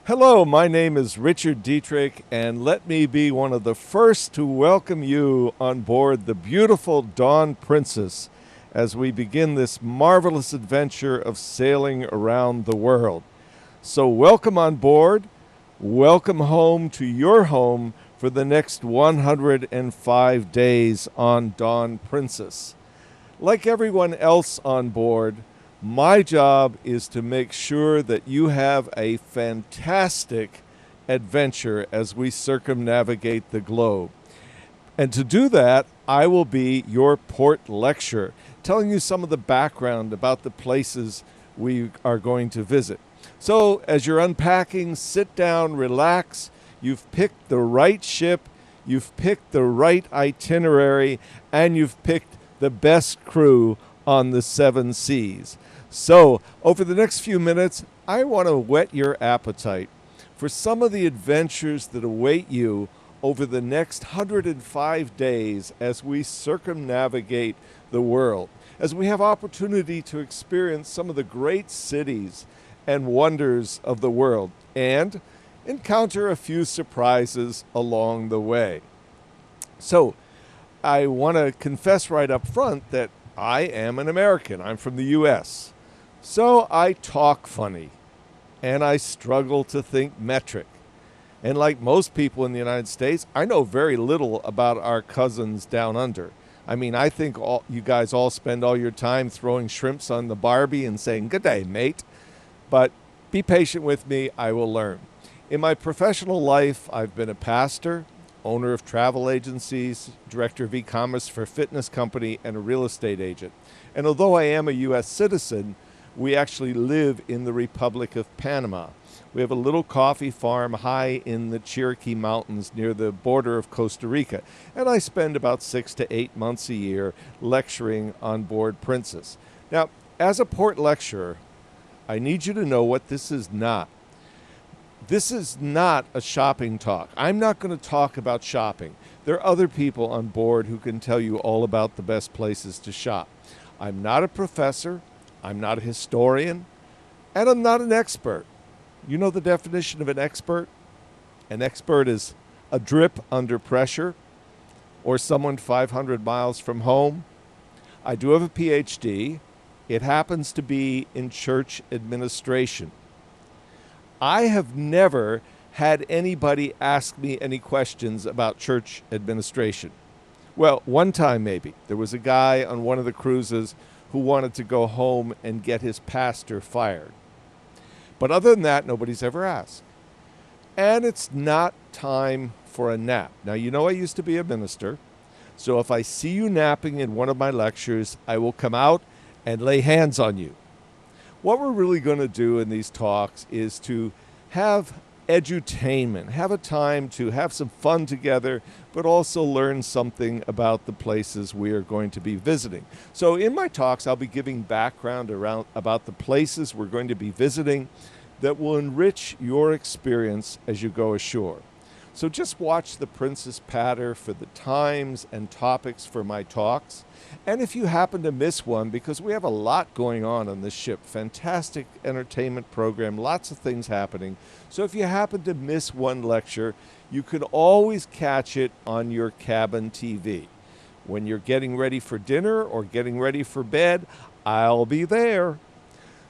Hello, my name is Richard Dietrich, and let me be one of the first to welcome you on board the beautiful Dawn Princess as we begin this marvelous adventure of sailing around the world. So, welcome on board. Welcome home to your home for the next 105 days on Dawn Princess. Like everyone else on board, my job is to make sure that you have a fantastic adventure as we circumnavigate the globe. And to do that, I will be your port lecturer, telling you some of the background about the places we are going to visit. So, as you're unpacking, sit down, relax. You've picked the right ship, you've picked the right itinerary, and you've picked the best crew on the seven seas. So, over the next few minutes, I want to whet your appetite for some of the adventures that await you over the next 105 days as we circumnavigate the world, as we have opportunity to experience some of the great cities and wonders of the world, and encounter a few surprises along the way. So, I want to confess right up front that I am an American. I'm from the U.S. So I talk funny, and I struggle to think metric. And like most people in the United States, I know very little about our cousins down under. I mean, I think you guys all spend all your time throwing shrimps on the Barbie and saying, "Good day, mate." But be patient with me, I will learn. In my professional life, I've been a pastor, owner of travel agencies, director of e-commerce for a fitness company, and a real estate agent. And although I am a U.S. citizen, we actually live in the Republic of Panama. We have a little coffee farm high in the Chiriquí Mountains near the border of Costa Rica, and I spend about 6 to 8 months a year lecturing on board Princess. Now, as a port lecturer, I need you to know what this is not. This is not a shopping talk. I'm not going to talk about shopping. There are other people on board who can tell you all about the best places to shop. I'm not a professor. I'm not a historian, and I'm not an expert. You know the definition of an expert? An expert is a drip under pressure or someone 500 miles from home. I do have a PhD. It happens to be in church administration. I have never had anybody ask me any questions about church administration. Well, one time maybe. There was a guy on one of the cruises who wanted to go home and get his pastor fired. But other than that, nobody's ever asked. And it's not time for a nap. Now, you know I used to be a minister, so if I see you napping in one of my lectures, I will come out and lay hands on you. What we're really going to do in these talks is to have edutainment, have a time to have some fun together, but also learn something about the places we are going to be visiting. So in my talks, I'll be giving background about the places we're going to be visiting that will enrich your experience as you go ashore. So just watch the Princess Patter for the times and topics for my talks. And if you happen to miss one, because we have a lot going on this ship, fantastic entertainment program, lots of things happening. So if you happen to miss one lecture, you can always catch it on your cabin TV. When you're getting ready for dinner or getting ready for bed, I'll be there.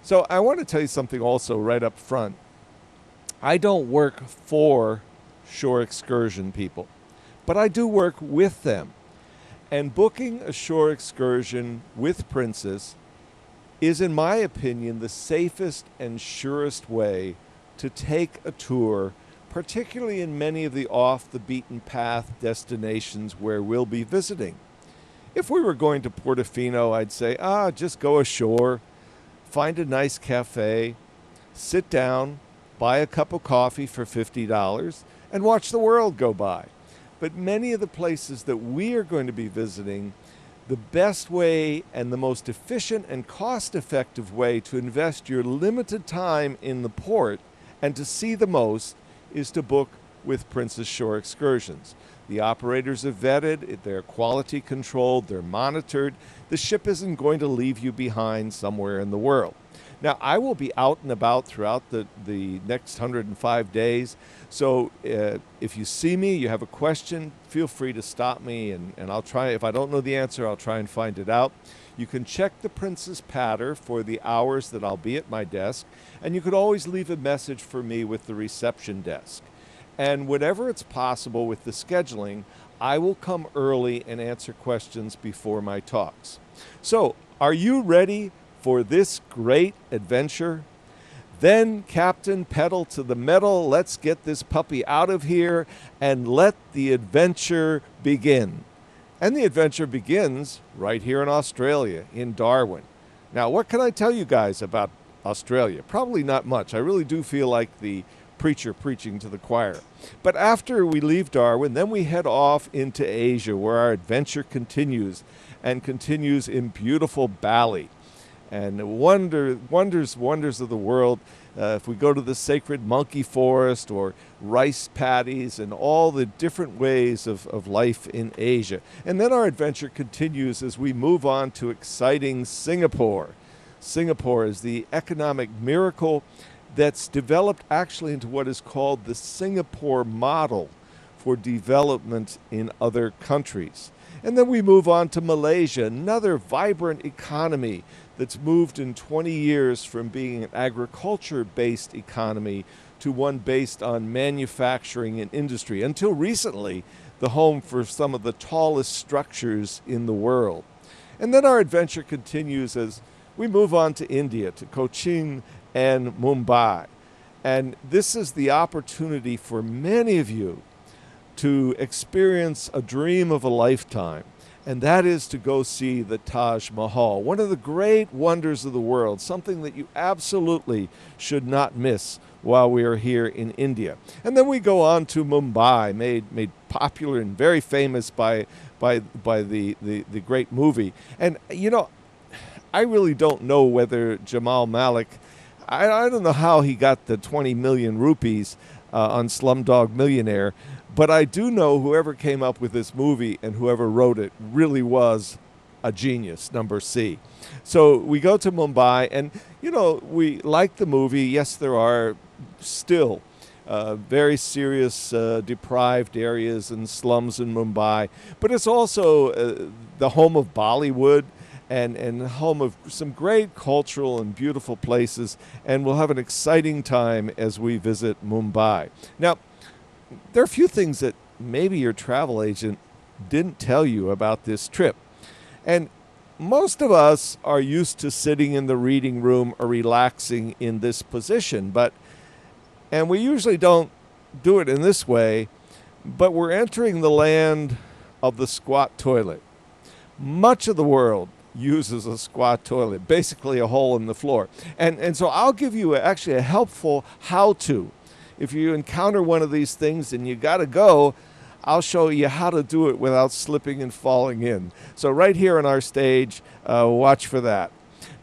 So I want to tell you something also right up front. I don't work for shore excursion people, but I do work with them. And booking a shore excursion with Princess is, in my opinion, the safest and surest way to take a tour, particularly in many of the off-the-beaten-path destinations where we'll be visiting. If we were going to Portofino, I'd say, just go ashore, find a nice cafe, sit down, buy a cup of coffee for $50, and watch the world go by. But many of the places that we are going to be visiting, the best way and the most efficient and cost-effective way to invest your limited time in the port and to see the most is to book with Princess Shore Excursions. The operators are vetted, they're quality controlled, they're monitored. The ship isn't going to leave you behind somewhere in the world. Now, I will be out and about throughout the next 105 days. So if you see me, you have a question, feel free to stop me, and I'll try. If I don't know the answer, I'll try and find it out. You can check the Princess Patter for the hours that I'll be at my desk, and you could always leave a message for me with the reception desk. And whenever it's possible with the scheduling, I will come early and answer questions before my talks. So, are you ready for this great adventure? Then, Captain, pedal to the metal. Let's get this puppy out of here and let the adventure begin. And the adventure begins right here in Australia, in Darwin. Now, what can I tell you guys about Australia? Probably not much. I really do feel like the preacher preaching to the choir. But after we leave Darwin, then we head off into Asia, where our adventure continues, and continues in beautiful Bali. And wonders of the world. If we go to the sacred monkey forest, or rice paddies, and all the different ways of life in Asia. And then our adventure continues as we move on to exciting Singapore. Singapore is the economic miracle that's developed actually into what is called the Singapore model for development in other countries. And then we move on to Malaysia, another vibrant economy that's moved in 20 years from being an agriculture-based economy to one based on manufacturing and industry, until recently the home for some of the tallest structures in the world. And then our adventure continues as we move on to India, to Cochin and Mumbai. And this is the opportunity for many of you to experience a dream of a lifetime, and that is to go see the Taj Mahal, one of the great wonders of the world, something that you absolutely should not miss while we are here in India. And then we go on to Mumbai, made popular and very famous by the great movie. And you know, I really don't know whether Jamal Malik, I don't know how he got the 20 million rupees on Slumdog Millionaire, but I do know whoever came up with this movie and whoever wrote it really was a genius, number C. So we go to Mumbai, and, you know, we like the movie. Yes, there are still very serious deprived areas and slums in Mumbai, but it's also the home of Bollywood, and home of some great cultural and beautiful places, and we'll have an exciting time as we visit Mumbai. Now, there are a few things that maybe your travel agent didn't tell you about this trip. And most of us are used to sitting in the reading room or relaxing in this position, and we usually don't do it in this way, but we're entering the land of the squat toilet. Much of the world uses a squat toilet, basically a hole in the floor. And so I'll give you actually a helpful how-to. If you encounter one of these things and you got to go, I'll show you how to do it without slipping and falling in. So right here on our stage, watch for that.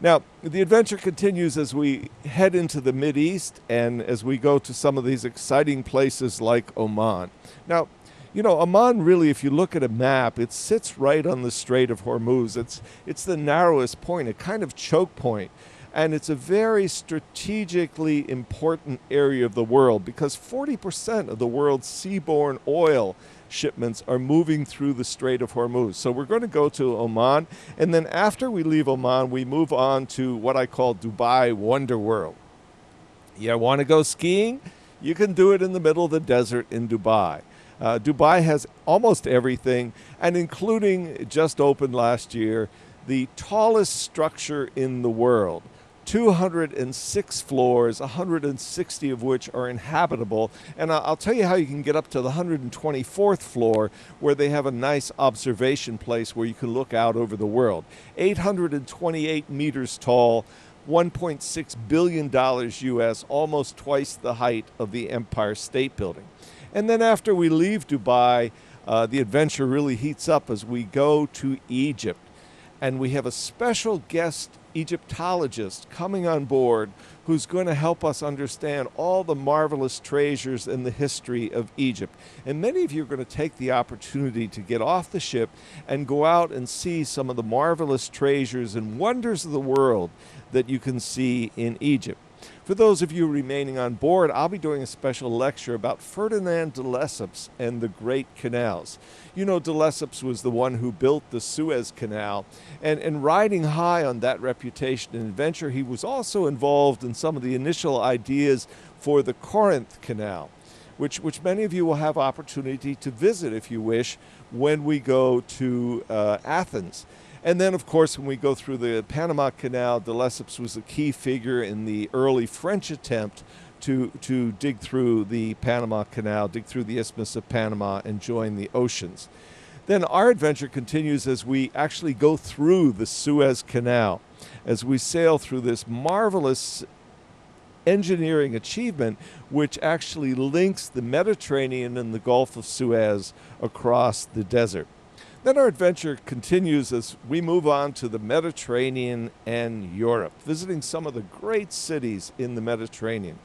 Now, the adventure continues as we head into the Mideast and as we go to some of these exciting places like Oman. Now, you know, Oman really, if you look at a map, it sits right on the Strait of Hormuz. It's the narrowest point, a kind of choke point. And it's a very strategically important area of the world because 40% of the world's seaborne oil shipments are moving through the Strait of Hormuz. So we're going to go to Oman, and then after we leave Oman, we move on to what I call Dubai Wonder World. You want to go skiing? You can do it in the middle of the desert in Dubai. Dubai has almost everything, and including, just opened last year, the tallest structure in the world. 206 floors, 160 of which are inhabitable. And I'll tell you how you can get up to the 124th floor, where they have a nice observation place where you can look out over the world. 828 meters tall, $1.6 billion US, almost twice the height of the Empire State Building. And then after we leave Dubai, the adventure really heats up as we go to Egypt. And we have a special guest Egyptologist coming on board who's going to help us understand all the marvelous treasures in the history of Egypt. And many of you are going to take the opportunity to get off the ship and go out and see some of the marvelous treasures and wonders of the world that you can see in Egypt. For those of you remaining on board, I'll be doing a special lecture about Ferdinand de Lesseps and the Great Canals. You know, de Lesseps was the one who built the Suez Canal, and riding high on that reputation and adventure, he was also involved in some of the initial ideas for the Corinth Canal, which many of you will have opportunity to visit if you wish when we go to Athens. And then, of course, when we go through the Panama Canal, de Lesseps was a key figure in the early French attempt to dig through the Panama Canal, dig through the Isthmus of Panama, and join the oceans. Then our adventure continues as we actually go through the Suez Canal, as we sail through this marvelous engineering achievement which actually links the Mediterranean and the Gulf of Suez across the desert. Then our adventure continues as we move on to the Mediterranean and Europe, visiting some of the great cities in the Mediterranean,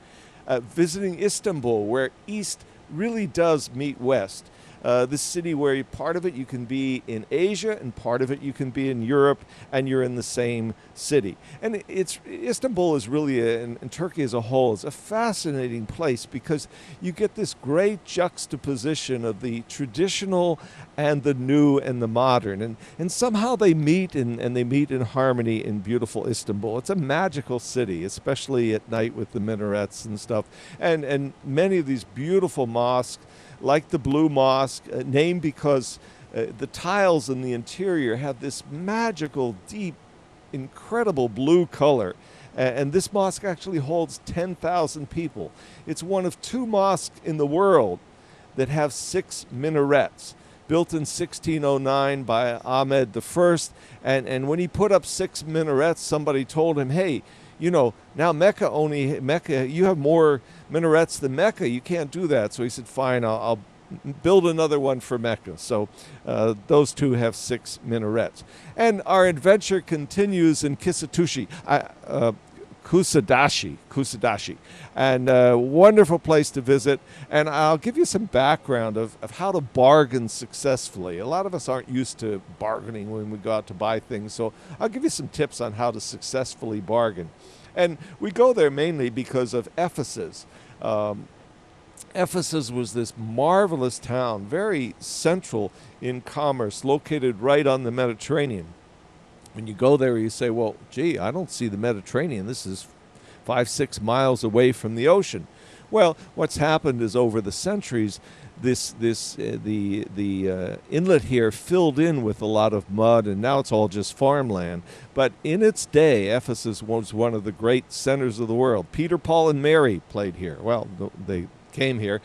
visiting Istanbul, where East really does meet West. This city where part of it you can be in Asia and part of it you can be in Europe, and you're in the same city. And Istanbul is really, and Turkey as a whole, is a fascinating place because you get this great juxtaposition of the traditional and the new and the modern. And somehow they meet and they meet in harmony in beautiful Istanbul. It's a magical city, especially at night with the minarets and stuff. And many of these beautiful mosques, like the Blue Mosque, named because the tiles in the interior have this magical, deep, incredible blue color. And this mosque actually holds 10,000 people. It's one of 2 mosques in the world that have 6 minarets, built in 1609 by Ahmed I. And when he put up 6 minarets, somebody told him, hey, you know, now Mecca, you have more minarets than Mecca. You can't do that. So he said, fine, I'll build another one for Mecca. So those 2 have 6 minarets. And our adventure continues in Kusadashi, and a wonderful place to visit. And I'll give you some background of how to bargain successfully. A lot of us aren't used to bargaining when we go out to buy things, so I'll give you some tips on how to successfully bargain. And we go there mainly because of Ephesus. Ephesus was this marvelous town, very central in commerce, located right on the Mediterranean. When you go there, you say, well, gee, I don't see the Mediterranean. This is 5-6 miles away from the ocean. Well, what's happened is over the centuries, the inlet here filled in with a lot of mud, and now it's all just farmland. But in its day, Ephesus was one of the great centers of the world. Peter, Paul, and Mary played here. Well, they came here.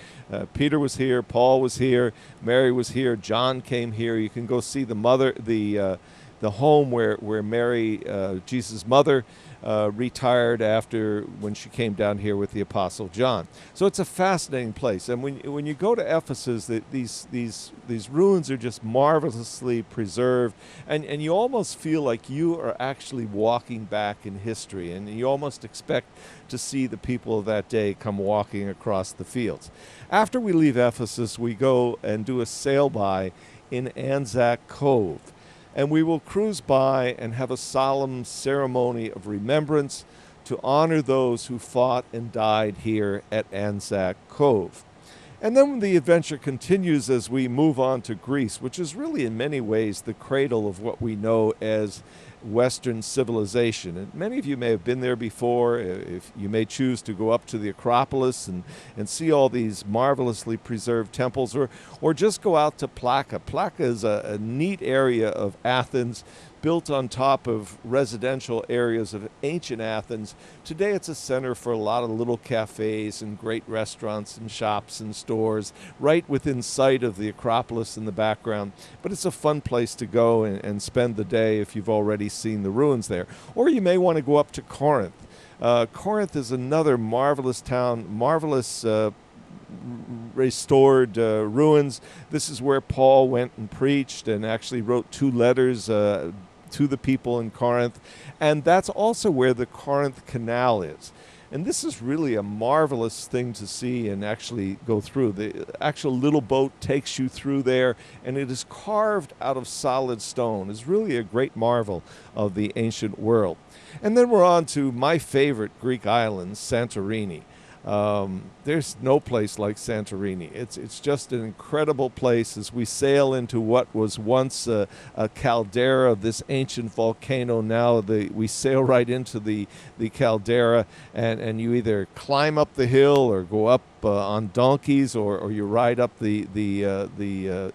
Peter was here, Paul was here, Mary was here, John came here. You can go see the home where Mary, Jesus' mother, retired after when she came down here with the Apostle John. So it's a fascinating place. And when you go to Ephesus, these ruins are just marvelously preserved, and you almost feel like you are actually walking back in history, and you almost expect to see the people of that day come walking across the fields. After we leave Ephesus, we go and do a sail-by in Anzac Cove. And we will cruise by and have a solemn ceremony of remembrance to honor those who fought and died here at Anzac Cove. And then the adventure continues as we move on to Greece, which is really in many ways the cradle of what we know as Western civilization. And many of you may have been there before. If you may choose to go up to the Acropolis and see all these marvelously preserved temples, or just go out to Plaka. Plaka is a neat area of Athens, built on top of residential areas of ancient Athens. Today it's a center for a lot of little cafes and great restaurants and shops and stores right within sight of the Acropolis in the background. But it's a fun place to go and spend the day if you've already seen the ruins there. Or you may want to go up to Corinth. Corinth is another marvelous town, marvelous restored ruins. This is where Paul went and preached and actually wrote 2 letters to the people in Corinth. And that's also where the Corinth Canal is. And this is really a marvelous thing to see and actually go through. The actual little boat takes you through there, and it is carved out of solid stone. It's really a great marvel of the ancient world. And then we're on to my favorite Greek island, Santorini. There's no place like Santorini. It's just an incredible place as we sail into what was once a caldera of this ancient volcano. Now we sail right into the caldera, and you either climb up the hill or go up on donkeys, or you ride up the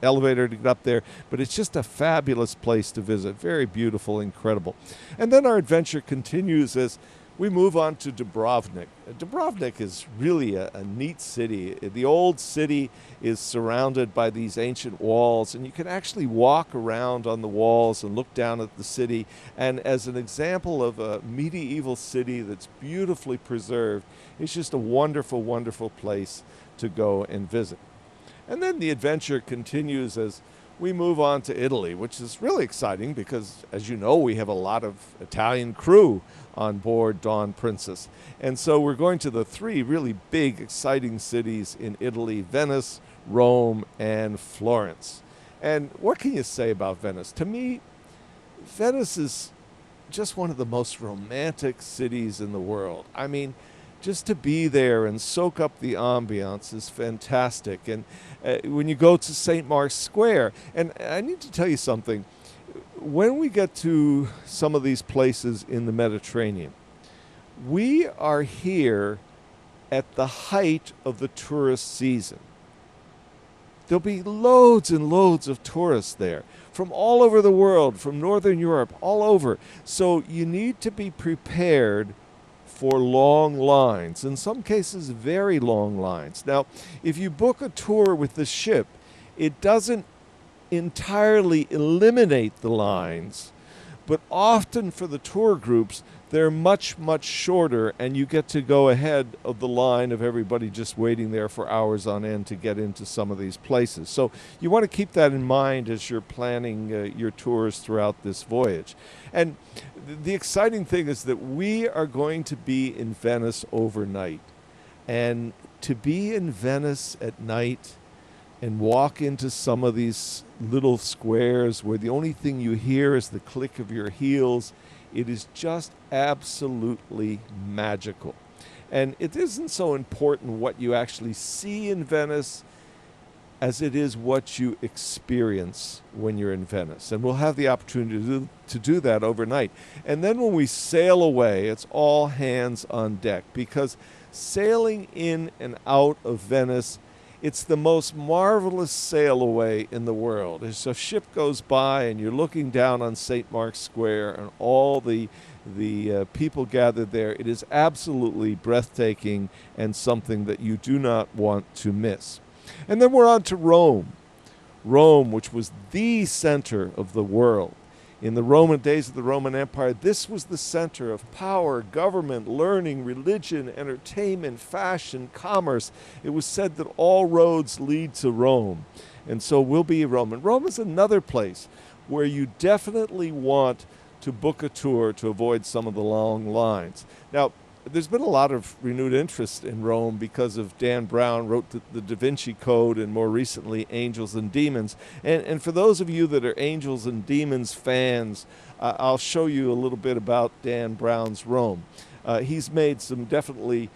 elevator to get up there. But it's just a fabulous place to visit. Very beautiful, incredible. And then our adventure continues as we move on to Dubrovnik. Dubrovnik is really a neat city. The old city is surrounded by these ancient walls, and you can actually walk around on the walls and look down at the city. And as an example of a medieval city that's beautifully preserved, it's just a wonderful, wonderful place to go and visit. And then the adventure continues as we move on to Italy, which is really exciting because, as you know, we have a lot of Italian crew on board Dawn Princess. And so we're going to the three really big, exciting cities in Italy: Venice, Rome, and Florence. And what can you say about Venice? To me, Venice is just one of the most romantic cities in the world. I mean, just to be there and soak up the ambiance is fantastic. And when you go to St. Mark's Square, and I need to tell you something, when we get to some of these places in the Mediterranean, we are here at the height of the tourist season. There'll be loads and loads of tourists there from all over the world, from Northern Europe, all over. So you need to be prepared for long lines, in some cases very long lines. Now, if you book a tour with the ship, it doesn't entirely eliminate the lines, but often for the tour groups, they're much, much shorter, and you get to go ahead of the line of everybody just waiting there for hours on end to get into some of these places. So you want to keep that in mind as you're planning your tours throughout this voyage. And the exciting thing is that we are going to be in Venice overnight. And to be in Venice at night and walk into some of these little squares where the only thing you hear is the click of your heels, it is just absolutely magical. And it isn't so important what you actually see in Venice as it is what you experience when you're in Venice. And we'll have the opportunity to do that overnight. And then when we sail away, it's all hands on deck, because sailing in and out of Venice, it's the most marvelous sail away in the world. As a ship goes by and you're looking down on St. Mark's Square and all the people gathered there, it is absolutely breathtaking and something that you do not want to miss. And then we're on to Rome. Rome, which was the center of the world. In the Roman days of the Roman Empire, this was the center of power, government, learning, religion, entertainment, fashion, commerce. It was said that all roads lead to Rome. And so we'll be in Rome. And Rome is another place where you definitely want to book a tour to avoid some of the long lines. Now, there's been a lot of renewed interest in Rome because of Dan Brown wrote the Da Vinci Code, and more recently Angels and Demons. And for those of you that are Angels and Demons fans, I'll show you a little bit about Dan Brown's Rome. He's made some definitely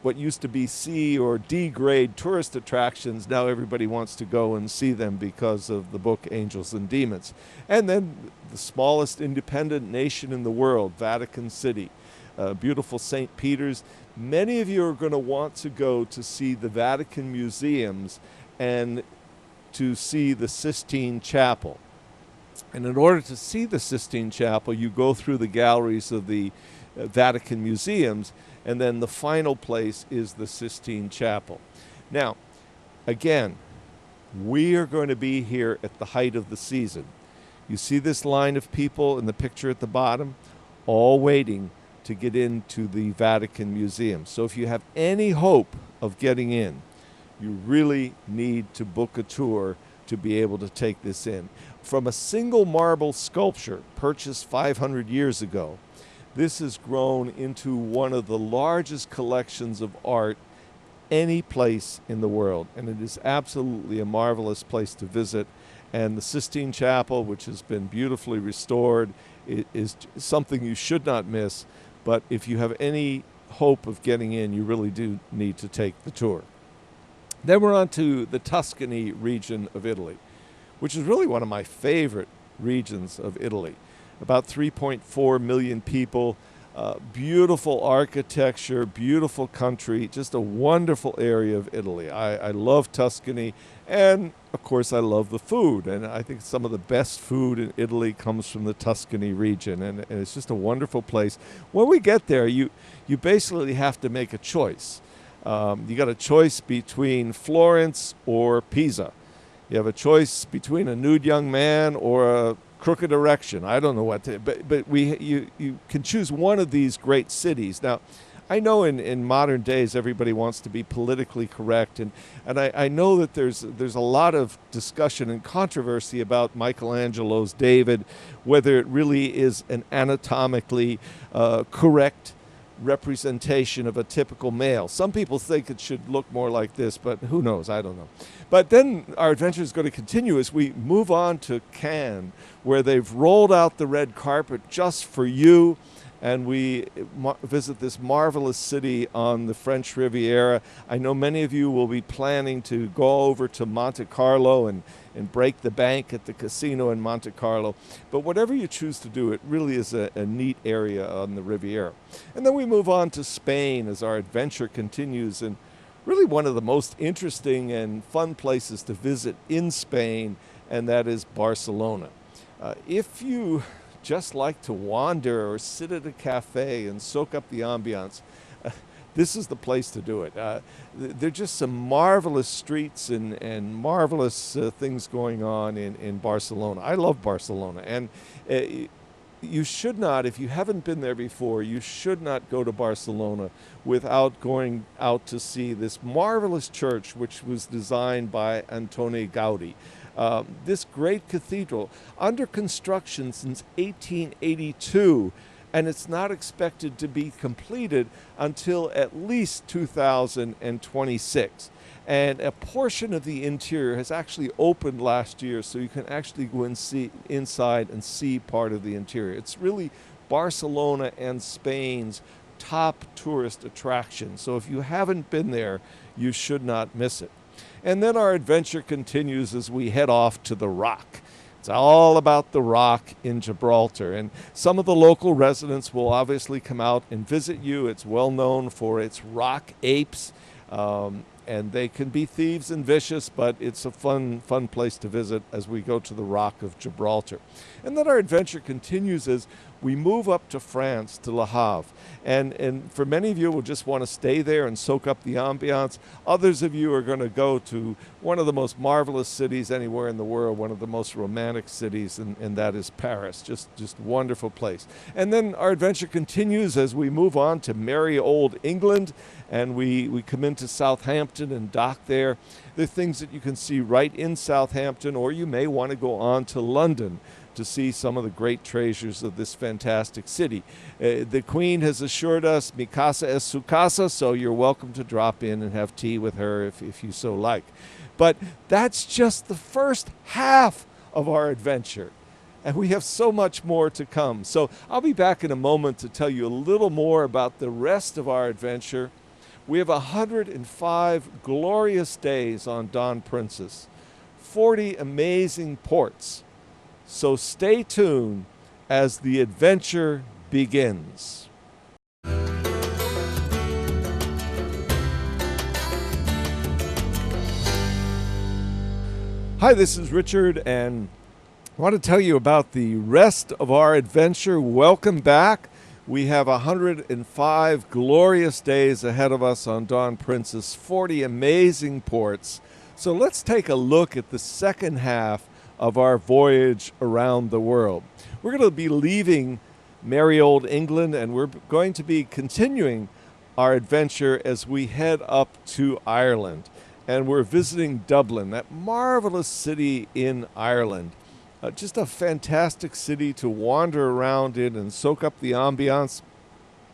what used to be C or D grade tourist attractions. Now everybody wants to go and see them because of the book Angels and Demons. And then the smallest independent nation in the world, Vatican City. Beautiful St. Peter's. Many of you are going to want to go to see the Vatican museums and to see the Sistine Chapel. And in order to see the Sistine Chapel, you go through the galleries of the Vatican museums, and then the final place is the Sistine Chapel. Now, again, we are going to be here at the height of the season. You see this line of people in the picture at the bottom, all waiting to get into the Vatican Museum. So if you have any hope of getting in, you really need to book a tour to be able to take this in. From a single marble sculpture purchased 500 years ago, this has grown into one of the largest collections of art any place in the world, and it is absolutely a marvelous place to visit. And the Sistine Chapel, which has been beautifully restored, is something you should not miss. But if you have any hope of getting in, you really do need to take the tour. Then we're on to the Tuscany region of Italy, which is really one of my favorite regions of Italy. About 3.4 million people, beautiful architecture, beautiful country, just a wonderful area of Italy. I love Tuscany, and of course I love the food, and I think some of the best food in Italy comes from the Tuscany region, and it's just a wonderful place. When we get there, you basically have to make a choice. You got a choice between Florence or Pisa. You have a choice between a nude young man or a crooked erection. I don't know what to, but you can choose one of these great cities. Now, I know in modern days everybody wants to be politically correct, and I know that there's a lot of discussion and controversy about Michelangelo's David, whether it really is an anatomically correct representation of a typical male. Some people think it should look more like this, but who knows? I don't know. But then our adventure is going to continue as we move on to Cannes, where they've rolled out the red carpet just for you, and we visit this marvelous city on the French Riviera. I know many of you will be planning to go over to Monte Carlo and break the bank at the casino in Monte Carlo. But whatever you choose to do, it really is a neat area on the Riviera. And then we move on to Spain as our adventure continues, and really one of the most interesting and fun places to visit in Spain, and that is Barcelona. If you just like to wander or sit at a cafe and soak up the ambiance, this is the place to do it. There are just some marvelous streets and marvelous things going on in Barcelona. I love Barcelona, and you should not, if you haven't been there before, you should not go to Barcelona without going out to see this marvelous church, which was designed by Antoni Gaudi. This great cathedral, under construction since 1882, and it's not expected to be completed until at least 2026. And a portion of the interior has actually opened last year, so you can actually go and see inside and see part of the interior. It's really Barcelona and Spain's top tourist attraction. So if you haven't been there, you should not miss it. And then our adventure continues as we head off to the Rock. It's all about the Rock in Gibraltar, and some of the local residents will obviously come out and visit you. It's well known for its rock apes, and they can be thieves and vicious, but it's a fun place to visit as we go to the Rock of Gibraltar. And then our adventure continues as we move up to France, to Le Havre. And for many of you, will just want to stay there and soak up the ambiance. Others of you are going to go to one of the most marvelous cities anywhere in the world, one of the most romantic cities, and that is Paris. Just wonderful place. And then our adventure continues as we move on to merry old England, and we come into Southampton and dock there. There are things that you can see right in Southampton, or you may want to go on to London to see some of the great treasures of this fantastic city. The Queen has assured us, mi casa es su casa, so you're welcome to drop in and have tea with her if you so like. But that's just the first half of our adventure, and we have so much more to come. So I'll be back in a moment to tell you a little more about the rest of our adventure. We have 105 glorious days on Dawn Princess, 40 amazing ports. So stay tuned as the adventure begins. Hi, this is Richard, and I want to tell you about the rest of our adventure. Welcome back. We have 105 glorious days ahead of us on Dawn Princess, 40 amazing ports. So let's take a look at the second half of our voyage around the world. We're going to be leaving merry old England, and we're going to be continuing our adventure as we head up to Ireland. And we're visiting Dublin, that marvelous city in Ireland. Just a fantastic city to wander around in and soak up the ambiance.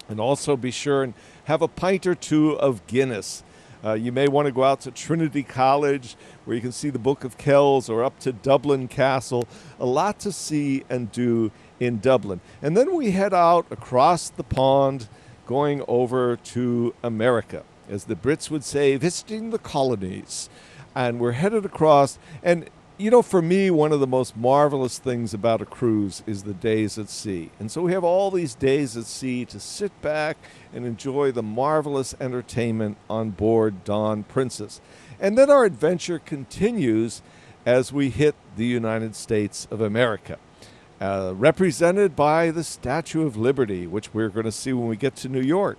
And also be sure and have a pint or two of Guinness. You may want to go out to Trinity College, where you can see the Book of Kells, or up to Dublin Castle. A lot to see and do in Dublin. And then we head out across the pond, going over to America. As the Brits would say, visiting the colonies. And we're headed across. And, you know, for me, one of the most marvelous things about a cruise is the days at sea. And so we have all these days at sea to sit back and enjoy the marvelous entertainment on board Dawn Princess. And then our adventure continues as we hit the United States of America, represented by the Statue of Liberty, which we're going to see when we get to New York.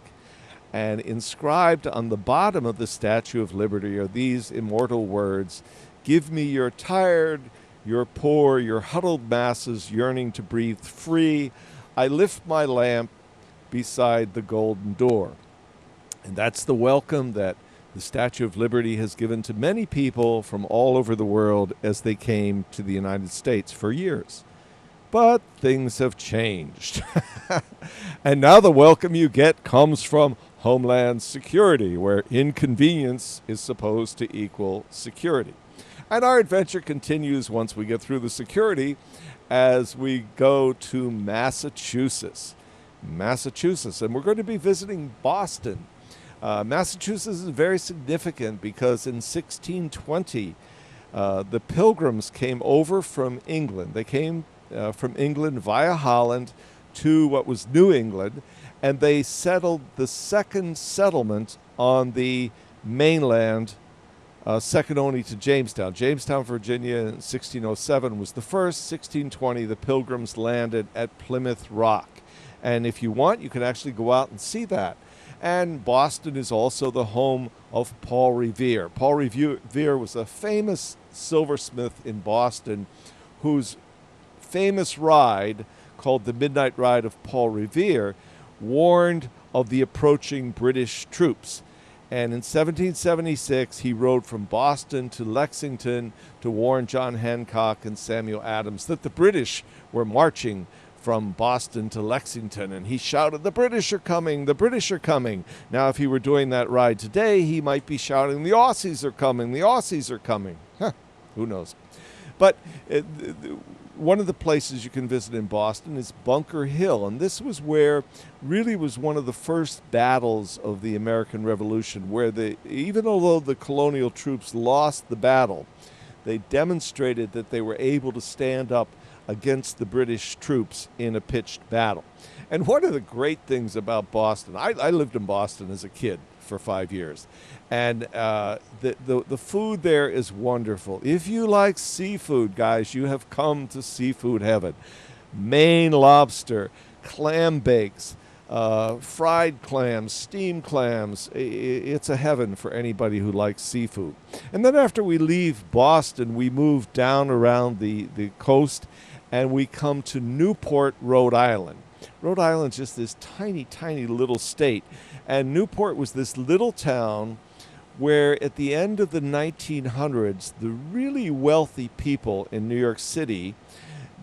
And inscribed on the bottom of the Statue of Liberty are these immortal words: "Give me your tired, your poor, your huddled masses yearning to breathe free. I lift my lamp beside the golden door." And that's the welcome that the Statue of Liberty has given to many people from all over the world as they came to the United States for years. But things have changed. And now the welcome you get comes from Homeland Security, where inconvenience is supposed to equal security. And our adventure continues once we get through the security as we go to Massachusetts. And we're going to be visiting Boston. Massachusetts is very significant because in 1620, the Pilgrims came over from England. They came from England via Holland to what was New England, and they settled the second settlement on the mainland, second only to Jamestown. Jamestown, Virginia in 1607 was the first. 1620, the Pilgrims landed at Plymouth Rock. And if you want, you can actually go out and see that. And Boston is also the home of Paul Revere. Paul Revere was a famous silversmith in Boston whose famous ride, called the Midnight Ride of Paul Revere, warned of the approaching British troops. And in 1776, he rode from Boston to Lexington to warn John Hancock and Samuel Adams that the British were marching from Boston to Lexington. And he shouted, "The British are coming, the British are coming." Now, if he were doing that ride today, he might be shouting, "The Aussies are coming, the Aussies are coming." Who knows? But one of the places you can visit in Boston is Bunker Hill, and this was where really was one of the first battles of the American Revolution, where even although the colonial troops lost the battle, they demonstrated that they were able to stand up against the British troops in a pitched battle. And one of the great things about Boston, I lived in Boston as a kid for 5 years, and the food there is wonderful. If you like seafood, guys, you have come to seafood heaven. Maine lobster, clam bakes, fried clams, steamed clams. It's a heaven for anybody who likes seafood. And then after we leave Boston, we move down around the coast, and we come to Newport, Rhode Island. Rhode Island's just this tiny, tiny little state. And Newport was this little town where at the end of the 1900s, the really wealthy people in New York City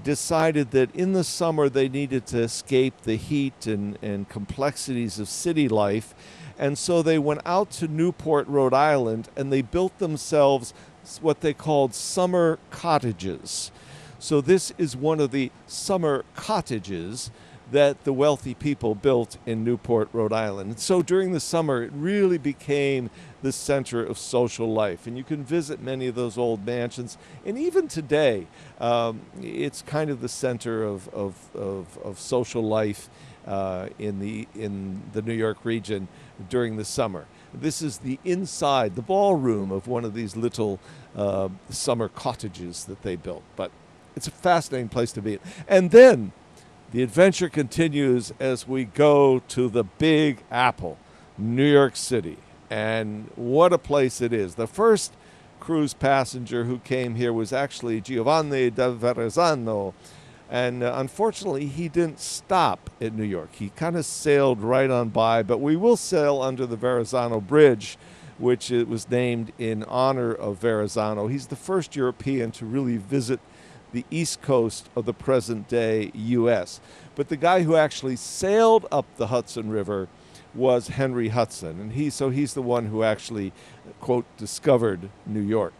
decided that in the summer they needed to escape the heat and complexities of city life. And so they went out to Newport, Rhode Island, and they built themselves what they called summer cottages. So this is one of the summer cottages that the wealthy people built in Newport, Rhode Island. And so during the summer, it really became the center of social life. And you can visit many of those old mansions. And even today, it's kind of the center of social life in the New York region during the summer. This is the inside, the ballroom of one of these little summer cottages that they built. But it's a fascinating place to be. And then the adventure continues as we go to the Big Apple, New York City. And what a place it is. The first cruise passenger who came here was actually Giovanni da Verrazzano. And unfortunately, he didn't stop in New York. He kind of sailed right on by, but we will sail under the Verrazzano Bridge, which it was named in honor of Verrazzano. He's the first European to really visit the east coast of the present-day U.S. But the guy who actually sailed up the Hudson River was Henry Hudson, and he's the one who actually, quote, discovered New York.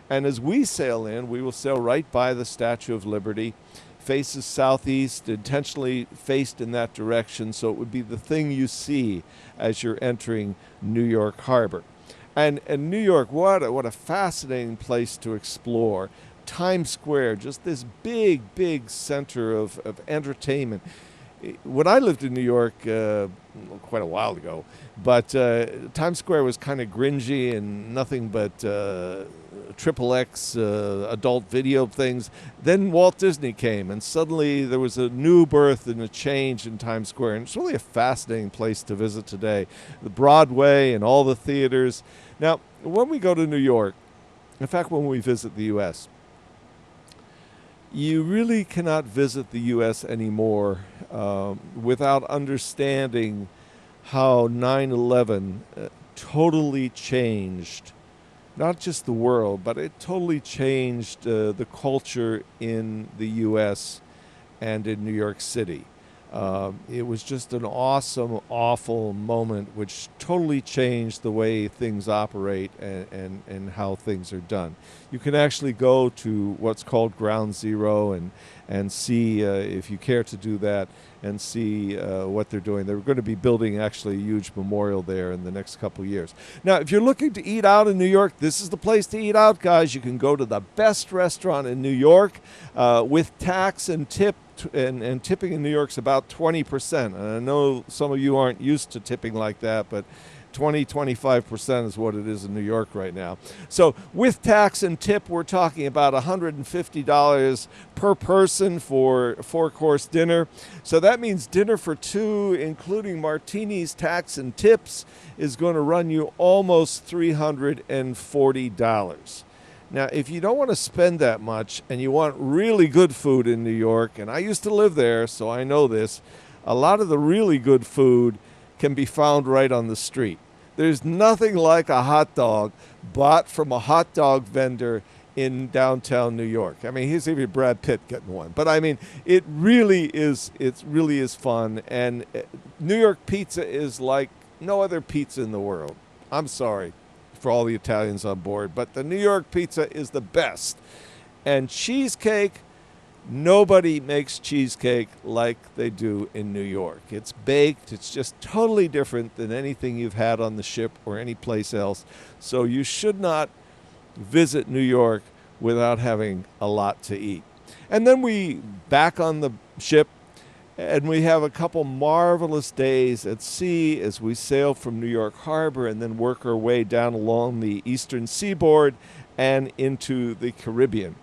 And as we sail in, we will sail right by the Statue of Liberty, faces southeast, intentionally faced in that direction, so it would be the thing you see as you're entering New York Harbor. And New York, what a fascinating place to explore. Times Square, just this big, big center of entertainment. When I lived in New York quite a while ago, but Times Square was kind of gringy and nothing but XXX adult video things. Then Walt Disney came, and suddenly there was a new birth and a change in Times Square. And it's really a fascinating place to visit today. The Broadway and all the theaters. Now, when we go to New York, in fact, when we visit the U.S., you really cannot visit the U.S. anymore without understanding how 9/11 totally changed not just the world, but it totally changed the culture in the U.S. and in New York City. It was just an awesome, awful moment which totally changed the way things operate and how things are done. You can actually go to what's called Ground Zero and see, if you care to do that, and see what they're doing. They're going to be building actually a huge memorial there in the next couple of years. Now, if you're looking to eat out in New York, this is the place to eat out, guys. You can go to the best restaurant in New York with tax and tip. And tipping in New York's about 20%. And I know some of you aren't used to tipping like that, but 25% is what it is in New York right now. So with tax and tip, we're talking about $150 per person for a four-course dinner. So that means dinner for two, including martinis, tax, and tips, is going to run you almost $340. Now, if you don't want to spend that much and you want really good food in New York, and I used to live there, so I know this, a lot of the really good food can be found right on the street. There's nothing like a hot dog bought from a hot dog vendor in downtown New York. I mean, here's even Brad Pitt getting one. But I mean, it really is fun. And New York pizza is like no other pizza in the world. I'm sorry for all the Italians on board, but the New York pizza is the best. And cheesecake, nobody makes cheesecake like they do in New York. It's baked. It's just totally different than anything you've had on the ship or any place else. So you should not visit New York without having a lot to eat. And then we back on the ship, and we have a couple marvelous days at sea as we sail from New York Harbor and then work our way down along the eastern seaboard and into the Caribbean.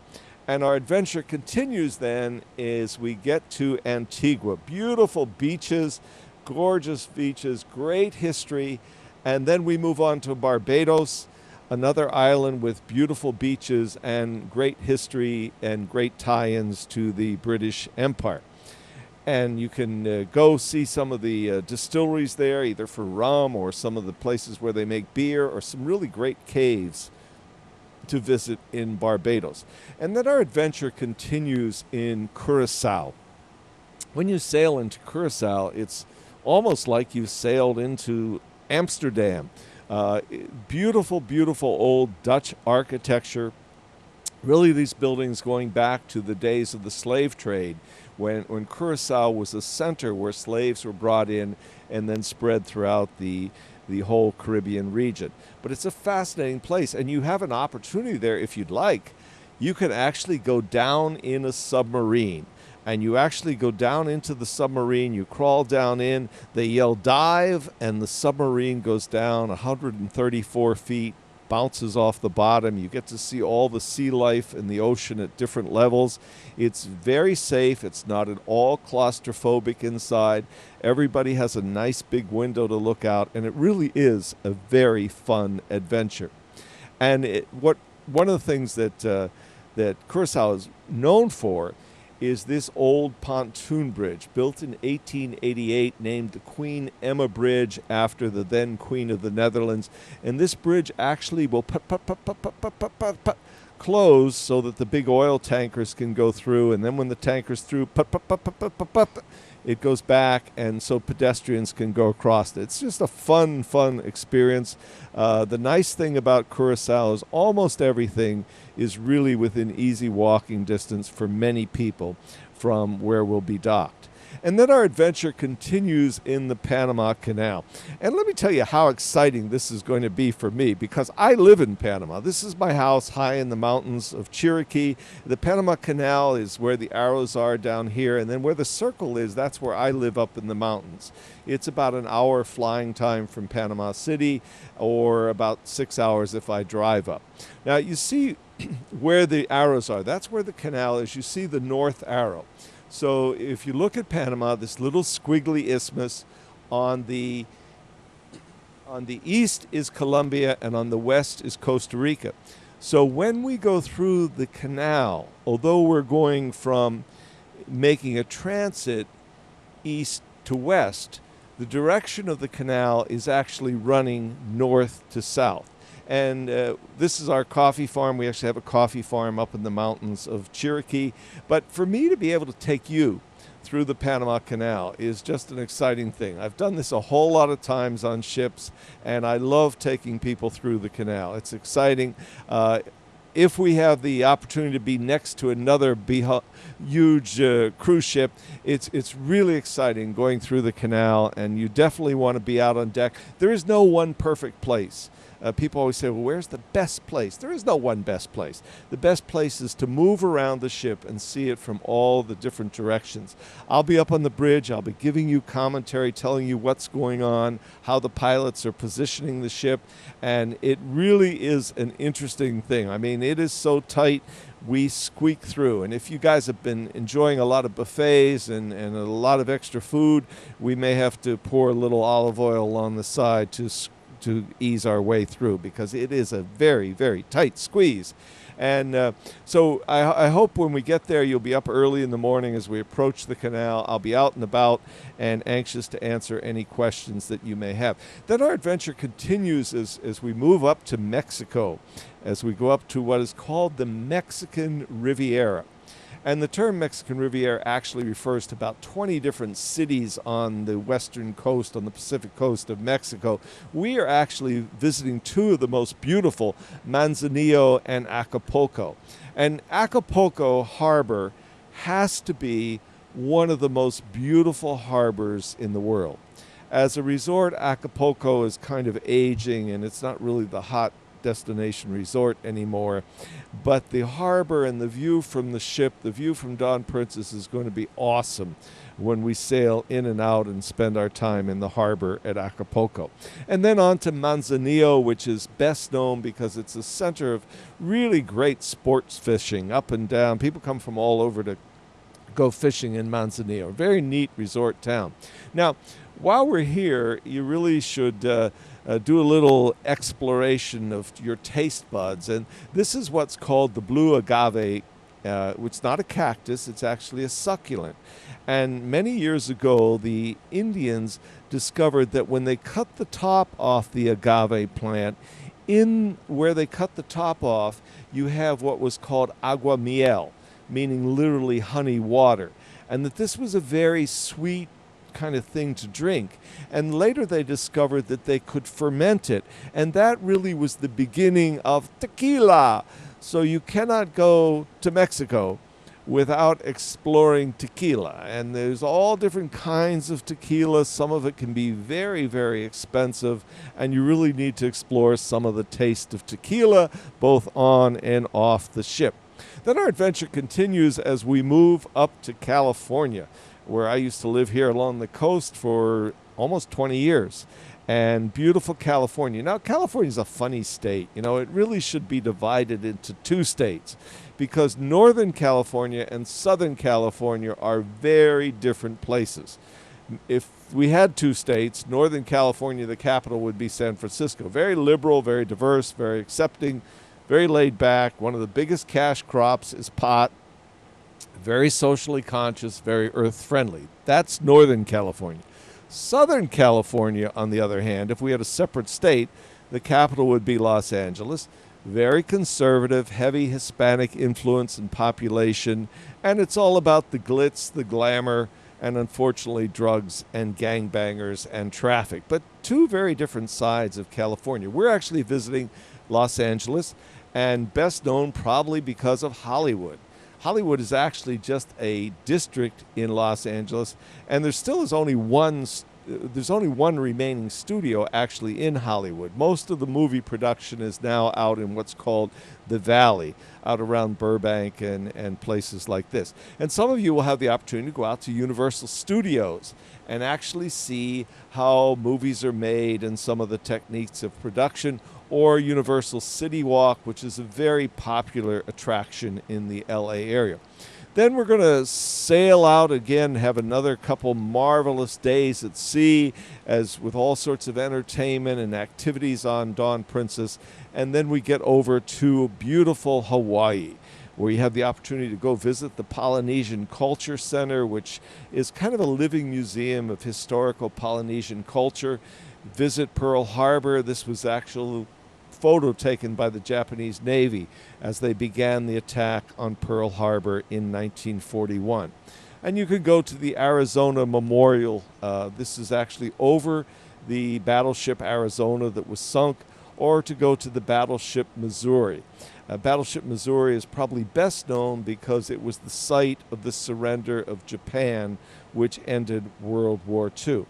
And our adventure continues then as we get to Antigua. Beautiful beaches, gorgeous beaches, great history. And then we move on to Barbados, another island with beautiful beaches and great history and great tie-ins to the British Empire. And you can go see some of the distilleries there, either for rum or some of the places where they make beer, or some really great caves to visit in Barbados. And then our adventure continues in Curacao. When you sail into Curacao, it's almost like you've sailed into Amsterdam. Beautiful, beautiful old Dutch architecture. Really, these buildings going back to the days of the slave trade, when Curacao was a center where slaves were brought in and then spread throughout the whole Caribbean region. But it's a fascinating place, and you have an opportunity there if you'd like. You can actually go down in a submarine, and you actually go down into the submarine, you crawl down in, they yell dive, and the submarine goes down 134 feet, bounces off the bottom. You get to see all the sea life in the ocean at different levels. It's very safe. It's not at all claustrophobic inside. Everybody has a nice big window to look out, and it really is a very fun adventure. And one of the things that Curacao is known for is this old pontoon bridge built in 1888, named the Queen Emma Bridge after the then Queen of the Netherlands. And this bridge actually will close so that the big oil tankers can go through, and then when the tanker's through, it goes back, and so pedestrians can go across it. It's just a fun experience. The nice thing about Curacao is almost everything is really within easy walking distance for many people from where we'll be docked. And then our adventure continues in the Panama Canal. And let me tell you how exciting this is going to be for me, because I live in Panama. This is my house high in the mountains of Chiriquí. The Panama Canal is where the arrows are down here, and then where the circle is, that's where I live up in the mountains. It's about an hour flying time from Panama City, or about 6 hours if I drive up. Now you see where the arrows are. That's where the canal is. You see the north arrow. So if you look at Panama, this little squiggly isthmus, on the east is Colombia, and on the west is Costa Rica. So when we go through the canal, although we're going from making a transit east to west, the direction of the canal is actually running north to south. And this is our coffee farm. We actually have a coffee farm up in the mountains of Chiriquí. But for me to be able to take you through the Panama Canal is just an exciting thing. I've done this a whole lot of times on ships, and I love taking people through the canal. It's exciting. If we have the opportunity to be next to another huge cruise ship, it's really exciting going through the canal, and you definitely want to be out on deck. There is no one perfect place. People always say, well, where's the best place? There is no one best place. The best place is to move around the ship and see it from all the different directions. I'll be up on the bridge. I'll be giving you commentary, telling you what's going on, how the pilots are positioning the ship, and it really is an interesting thing. I mean, it is so tight. We squeak through. And if you guys have been enjoying a lot of buffets and a lot of extra food, we may have to pour a little olive oil on the side to ease our way through, because it is a very tight squeeze. And so I hope when we get there, you'll be up early in the morning as we approach the canal. I'll be out and about and anxious to answer any questions that you may have. Then our adventure continues as we move up to Mexico, as we go up to what is called the Mexican Riviera. And the term Mexican Riviera actually refers to about 20 different cities on the western coast, on the Pacific coast of Mexico. We are actually visiting two of the most beautiful, Manzanillo and Acapulco. And Acapulco Harbor has to be one of the most beautiful harbors in the world. As a resort, Acapulco is kind of aging, and it's not really the hot destination resort anymore, but the harbor and the view from the ship, the view from Dawn Princess, is going to be awesome when we sail in and out and spend our time in the harbor at Acapulco. And then on to Manzanillo, which is best known because it's a center of really great sports fishing up and down. People come from all over to go fishing in Manzanillo. Very neat resort town. Now, while we're here, you really should do a little exploration of your taste buds. And this is what's called the blue agave, which is not a cactus, it's actually a succulent. And many years ago, the Indians discovered that when they cut the top off the agave plant, in where they cut the top off, you have what was called agua miel, meaning literally honey water. And that this was a very sweet kind of thing to drink. And later they discovered that they could ferment it. And that really was the beginning of tequila. So you cannot go to Mexico without exploring tequila. And there's all different kinds of tequila. Some of it can be very expensive, and you really need to explore some of the taste of tequila, both on and off the ship. Then our adventure continues as we move up to California, where I used to live here along the coast for almost 20 years. And beautiful California. Now, California is a funny state. You know, it really should be divided into two states, because Northern California and Southern California are very different places. If we had two states, Northern California, the capital would be San Francisco. Very liberal, very diverse, very accepting, very laid back. One of the biggest cash crops is pot. Very socially conscious, very earth-friendly. That's Northern California. Southern California, on the other hand, if we had a separate state, the capital would be Los Angeles. Very conservative, heavy Hispanic influence and population, and it's all about the glitz, the glamour, and unfortunately drugs and gangbangers and traffic. But two very different sides of California. We're actually visiting Los Angeles, and best known probably because of Hollywood. Hollywood is actually just a district in Los Angeles, and there still is only there's only one remaining studio actually in Hollywood. Most of the movie production is now out in what's called the Valley, out around Burbank and places like this. And some of you will have the opportunity to go out to Universal Studios and actually see how movies are made and some of the techniques of production, or Universal City Walk, which is a very popular attraction in the LA area. Then we're going to sail out again, have another couple marvelous days at sea, as with all sorts of entertainment and activities on Dawn Princess. And then we get over to beautiful Hawaii, where you have the opportunity to go visit the Polynesian Culture Center, which is kind of a living museum of historical Polynesian culture. Visit Pearl Harbor. This was actually photo taken by the Japanese Navy as they began the attack on Pearl Harbor in 1941. And you could go to the Arizona Memorial. This is actually over the battleship Arizona that was sunk, or to go to the battleship Missouri. Battleship Missouri is probably best known because it was the site of the surrender of Japan, which ended World War II.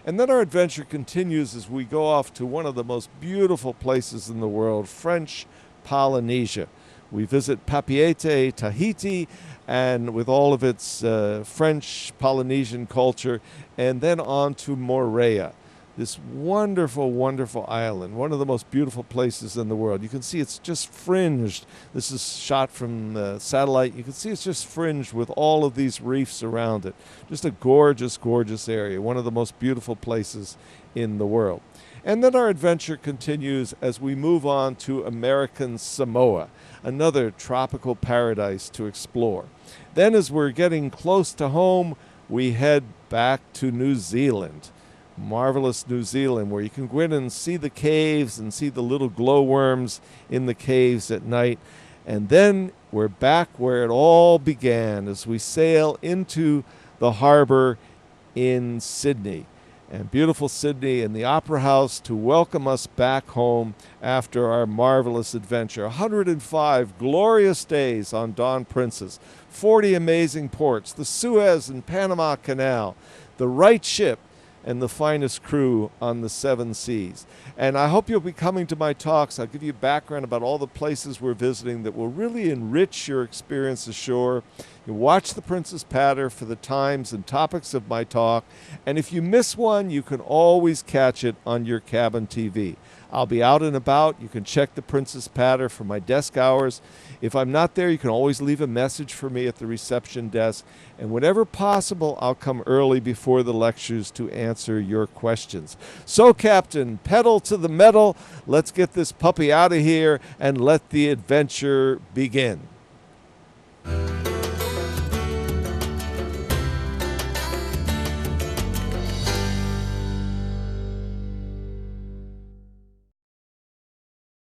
And then our adventure continues as we go off to one of the most beautiful places in the world, French Polynesia. We visit Papeete, Tahiti, and with all of its French Polynesian culture, and then on to Moorea, this wonderful, wonderful island, one of the most beautiful places in the world. You can see it's just fringed. This is shot from the satellite. You can see it's just fringed with all of these reefs around it. Just a gorgeous, gorgeous area, one of the most beautiful places in the world. And then our adventure continues as we move on to American Samoa, another tropical paradise to explore. Then as we're getting close to home, we head back to New Zealand. Marvelous New Zealand, where you can go in and see the caves and see the little glowworms in the caves at night. And then we're back where it all began as we sail into the harbor in Sydney. And beautiful Sydney and the Opera House to welcome us back home after our marvelous adventure. 105 glorious days on Dawn Princess, 40 amazing ports, the Suez and Panama Canal, the right ship, and the finest crew on the 7 seas. And I hope you'll be coming to my talks. I'll give you background about all the places we're visiting that will really enrich your experience ashore. You watch the Princess Patter for the times and topics of my talk. And if you miss one, you can always catch it on your cabin TV. I'll be out and about. You can check the Princess Patter for my desk hours. If I'm not there, you can always leave a message for me at the reception desk. And whenever possible, I'll come early before the lectures to answer your questions. So, Captain, pedal to the metal. Let's get this puppy out of here and let the adventure begin.